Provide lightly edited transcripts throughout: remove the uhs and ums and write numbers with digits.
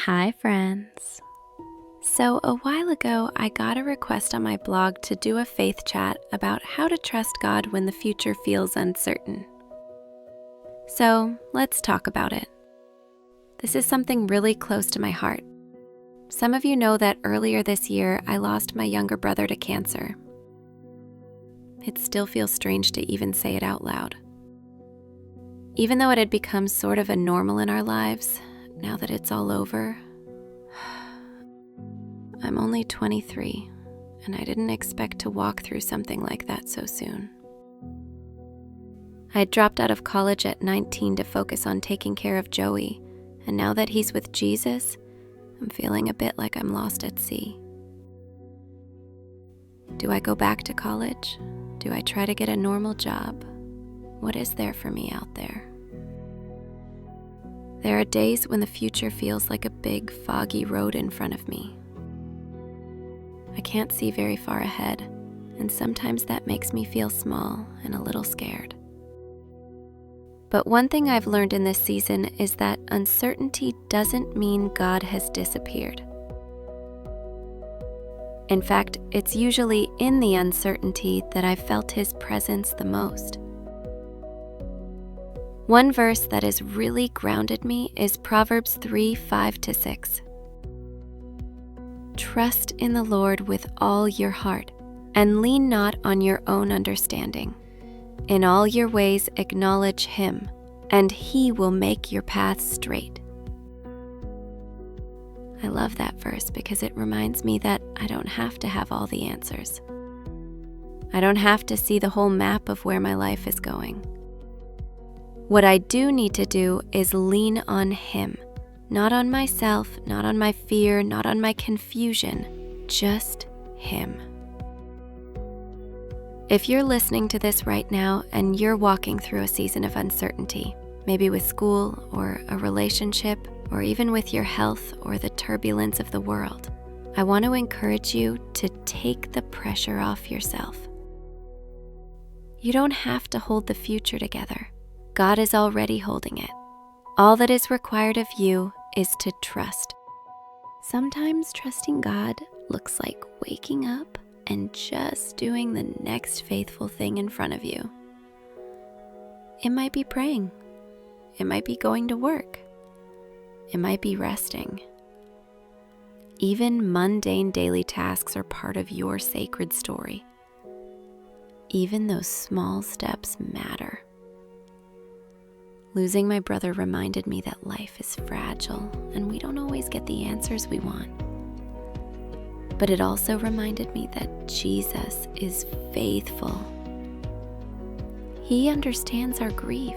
Hi, friends. So, a while ago, I got a request on my blog to do a faith chat about how to trust God when the future feels uncertain. So, let's talk about it. This is something really close to my heart. Some of you know that earlier this year, I lost my younger brother to cancer. It still feels strange to even say it out loud. Even though it had become sort of a normal in our lives, now that it's all over, I'm only 23, and I didn't expect to walk through something like that so soon. I had dropped out of college at 19 to focus on taking care of Joey, and now that he's with Jesus, I'm feeling a bit like I'm lost at sea. Do I go back to college? Do I try to get a normal job? What is there for me out there? There are days when the future feels like a big, foggy road in front of me. I can't see very far ahead, and sometimes that makes me feel small and a little scared. But one thing I've learned in this season is that uncertainty doesn't mean God has disappeared. In fact, it's usually in the uncertainty that I've felt His presence the most. One verse that has really grounded me is Proverbs 3:5-6. Trust in the Lord with all your heart, and lean not on your own understanding. In all your ways acknowledge Him, and He will make your paths straight. I love that verse because it reminds me that I don't have to have all the answers. I don't have to see the whole map of where my life is going. What I do need to do is lean on Him, not on myself, not on my fear, not on my confusion, just Him. If you're listening to this right now and you're walking through a season of uncertainty, maybe with school or a relationship, or even with your health or the turbulence of the world, I want to encourage you to take the pressure off yourself. You don't have to hold the future together. God is already holding it. All that is required of you is to trust. Sometimes trusting God looks like waking up and just doing the next faithful thing in front of you. It might be praying. It might be going to work. It might be resting. Even mundane daily tasks are part of your sacred story. Even those small steps matter. Losing my brother reminded me that life is fragile and we don't always get the answers we want. But it also reminded me that Jesus is faithful. He understands our grief.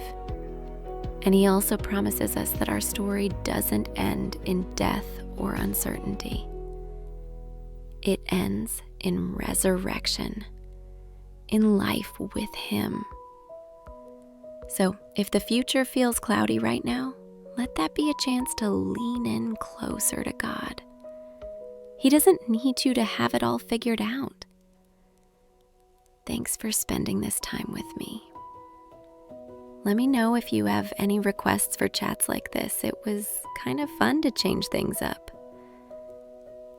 And He also promises us that our story doesn't end in death or uncertainty. It ends in resurrection, in life with Him. So if the future feels cloudy right now, let that be a chance to lean in closer to God. He doesn't need you to have it all figured out. Thanks for spending this time with me. Let me know if you have any requests for chats like this. It was kind of fun to change things up.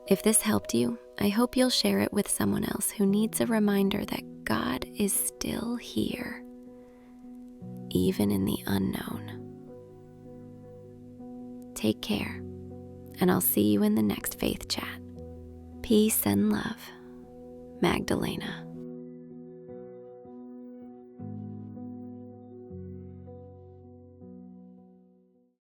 If this helped you, I hope you'll share it with someone else who needs a reminder that God is still here, even in the unknown. Take care, and I'll see you in the next faith chat. Peace and love, Magdalena.